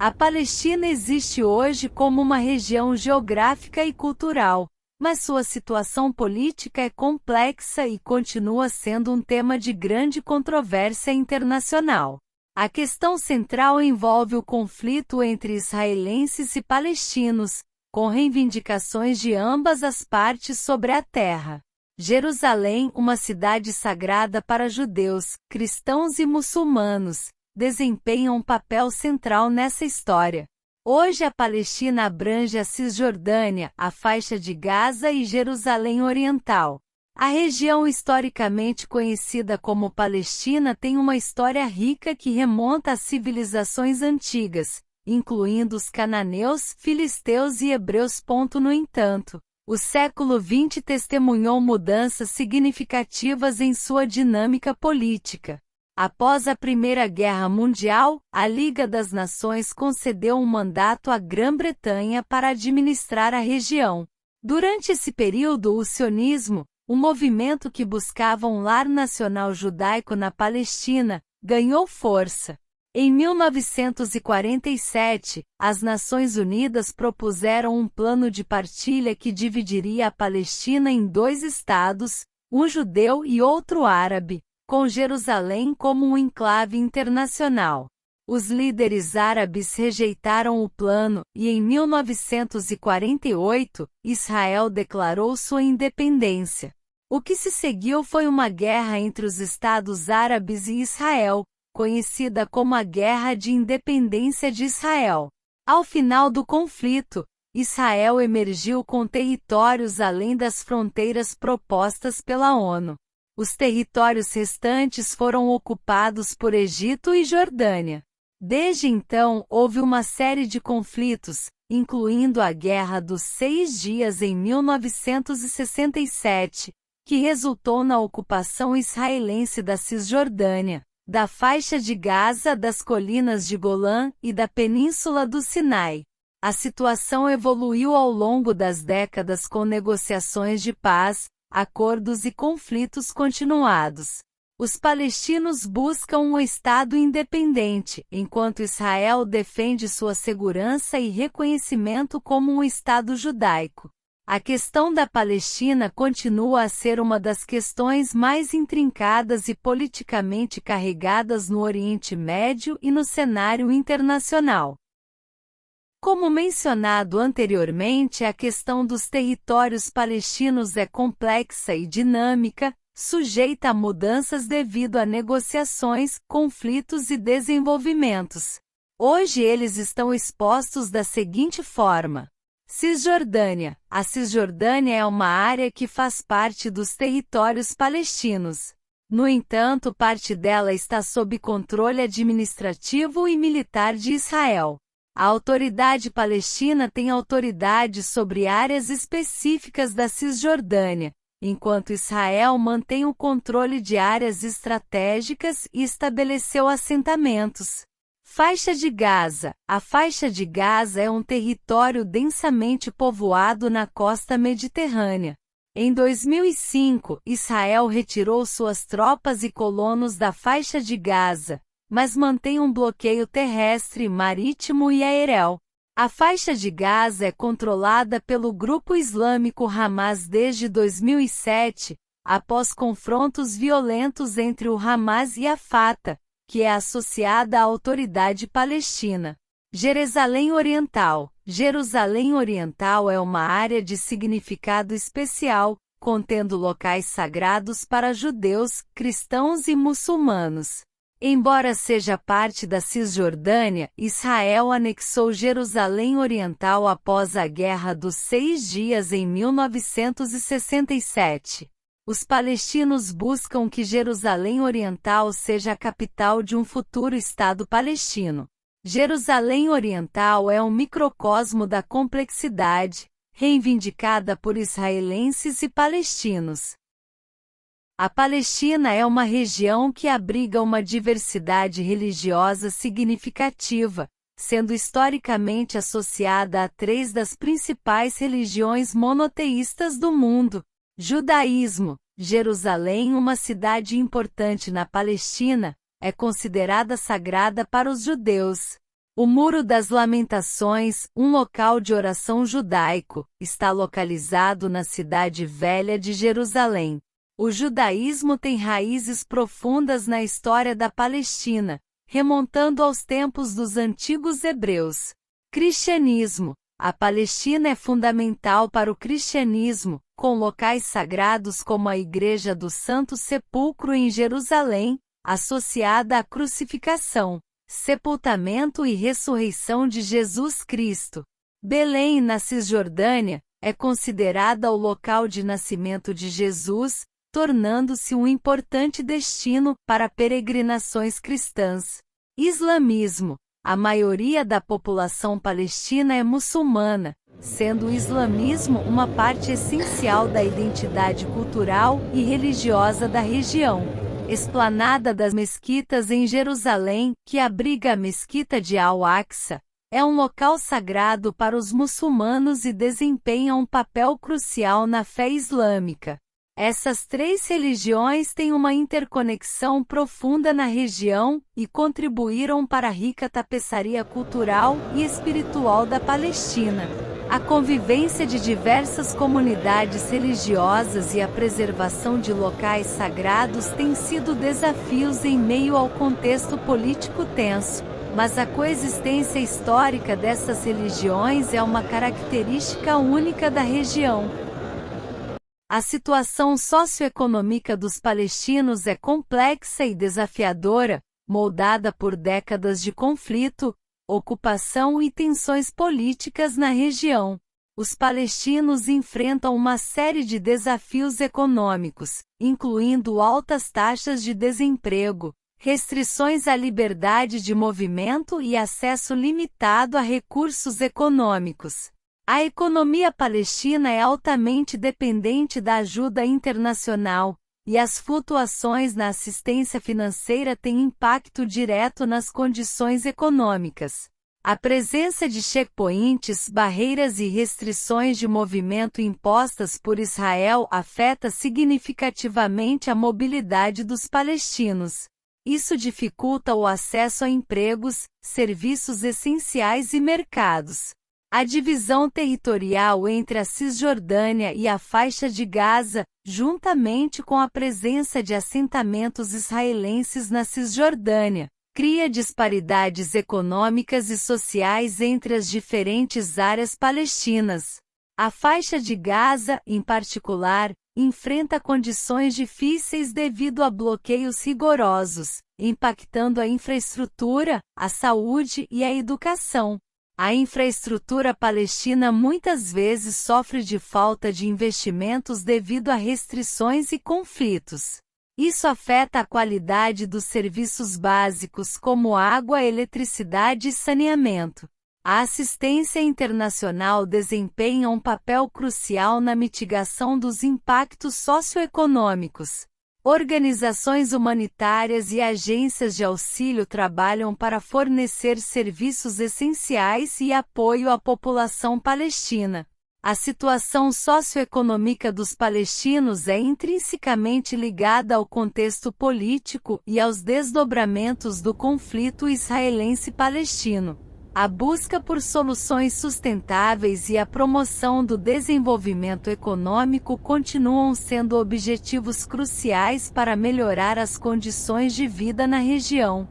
A Palestina existe hoje como uma região geográfica e cultural, mas sua situação política é complexa e continua sendo um tema de grande controvérsia internacional. A questão central envolve o conflito entre israelenses e palestinos, com reivindicações de ambas as partes sobre a terra. Jerusalém, uma cidade sagrada para judeus, cristãos e muçulmanos, desempenha um papel central nessa história. Hoje a Palestina abrange a Cisjordânia, a faixa de Gaza e Jerusalém Oriental. A região historicamente conhecida como Palestina tem uma história rica que remonta às civilizações antigas, incluindo os cananeus, filisteus e hebreus. No entanto, o século XX testemunhou mudanças significativas em sua dinâmica política. Após a Primeira Guerra Mundial, a Liga das Nações concedeu um mandato à Grã-Bretanha para administrar a região. Durante esse período, o sionismo, um movimento que buscava um lar nacional judaico na Palestina, ganhou força. Em 1947, as Nações Unidas propuseram um plano de partilha que dividiria a Palestina em 2 estados, um judeu e outro árabe, com Jerusalém como um enclave internacional. Os líderes árabes rejeitaram o plano e, em 1948, Israel declarou sua independência. O que se seguiu foi uma guerra entre os Estados Árabes e Israel, conhecida como a Guerra de Independência de Israel. Ao final do conflito, Israel emergiu com territórios além das fronteiras propostas pela ONU. Os territórios restantes foram ocupados por Egito e Jordânia. Desde então, houve uma série de conflitos, incluindo a Guerra dos 6 Dias em 1967, que resultou na ocupação israelense da Cisjordânia, da faixa de Gaza, das colinas de Golã e da Península do Sinai. A situação evoluiu ao longo das décadas com negociações de paz, acordos e conflitos continuados. Os palestinos buscam um Estado independente, enquanto Israel defende sua segurança e reconhecimento como um Estado judaico. A questão da Palestina continua a ser uma das questões mais intrincadas e politicamente carregadas no Oriente Médio e no cenário internacional. Como mencionado anteriormente, a questão dos territórios palestinos é complexa e dinâmica, sujeita a mudanças devido a negociações, conflitos e desenvolvimentos. Hoje eles estão expostos da seguinte forma. Cisjordânia. A Cisjordânia é uma área que faz parte dos territórios palestinos. No entanto, parte dela está sob controle administrativo e militar de Israel. A Autoridade Palestina tem autoridade sobre áreas específicas da Cisjordânia, enquanto Israel mantém o controle de áreas estratégicas e estabeleceu assentamentos. Faixa de Gaza. A faixa de Gaza é um território densamente povoado na costa mediterrânea. Em 2005, Israel retirou suas tropas e colonos da faixa de Gaza, mas mantém um bloqueio terrestre, marítimo e aéreo. A faixa de Gaza é controlada pelo grupo islâmico Hamas desde 2007, após confrontos violentos entre o Hamas e a Fatah, que é associada à Autoridade Palestina. Jerusalém Oriental. Jerusalém Oriental é uma área de significado especial, contendo locais sagrados para judeus, cristãos e muçulmanos. Embora seja parte da Cisjordânia, Israel anexou Jerusalém Oriental após a Guerra dos 6 Dias em 1967. Os palestinos buscam que Jerusalém Oriental seja a capital de um futuro Estado palestino. Jerusalém Oriental é um microcosmo da complexidade, reivindicada por israelenses e palestinos. A Palestina é uma região que abriga uma diversidade religiosa significativa, sendo historicamente associada a 3 das principais religiões monoteístas do mundo: judaísmo. Jerusalém, uma cidade importante na Palestina, é considerada sagrada para os judeus. O Muro das Lamentações, um local de oração judaico, está localizado na cidade velha de Jerusalém. O judaísmo tem raízes profundas na história da Palestina, remontando aos tempos dos antigos hebreus. Cristianismo. A Palestina é fundamental para o cristianismo, com locais sagrados como a Igreja do Santo Sepulcro em Jerusalém, associada à crucificação, sepultamento e ressurreição de Jesus Cristo. Belém, na Cisjordânia, é considerada o local de nascimento de Jesus, tornando-se um importante destino para peregrinações cristãs. Islamismo. A maioria da população palestina é muçulmana, sendo o islamismo uma parte essencial da identidade cultural e religiosa da região. Esplanada das Mesquitas em Jerusalém, que abriga a Mesquita de Al-Aqsa, é um local sagrado para os muçulmanos e desempenha um papel crucial na fé islâmica. Essas três religiões têm uma interconexão profunda na região e contribuíram para a rica tapeçaria cultural e espiritual da Palestina. A convivência de diversas comunidades religiosas e a preservação de locais sagrados têm sido desafios em meio ao contexto político tenso, mas a coexistência histórica dessas religiões é uma característica única da região. A situação socioeconômica dos palestinos é complexa e desafiadora, moldada por décadas de conflito, ocupação e tensões políticas na região. Os palestinos enfrentam uma série de desafios econômicos, incluindo altas taxas de desemprego, restrições à liberdade de movimento e acesso limitado a recursos econômicos. A economia palestina é altamente dependente da ajuda internacional, e as flutuações na assistência financeira têm impacto direto nas condições econômicas. A presença de checkpoints, barreiras e restrições de movimento impostas por Israel afeta significativamente a mobilidade dos palestinos. Isso dificulta o acesso a empregos, serviços essenciais e mercados. A divisão territorial entre a Cisjordânia e a faixa de Gaza, juntamente com a presença de assentamentos israelenses na Cisjordânia, cria disparidades econômicas e sociais entre as diferentes áreas palestinas. A faixa de Gaza, em particular, enfrenta condições difíceis devido a bloqueios rigorosos, impactando a infraestrutura, a saúde e a educação. A infraestrutura palestina muitas vezes sofre de falta de investimentos devido a restrições e conflitos. Isso afeta a qualidade dos serviços básicos como água, eletricidade e saneamento. A assistência internacional desempenha um papel crucial na mitigação dos impactos socioeconômicos. Organizações humanitárias e agências de auxílio trabalham para fornecer serviços essenciais e apoio à população palestina. A situação socioeconômica dos palestinos é intrinsecamente ligada ao contexto político e aos desdobramentos do conflito israelense-palestino. A busca por soluções sustentáveis e a promoção do desenvolvimento econômico continuam sendo objetivos cruciais para melhorar as condições de vida na região.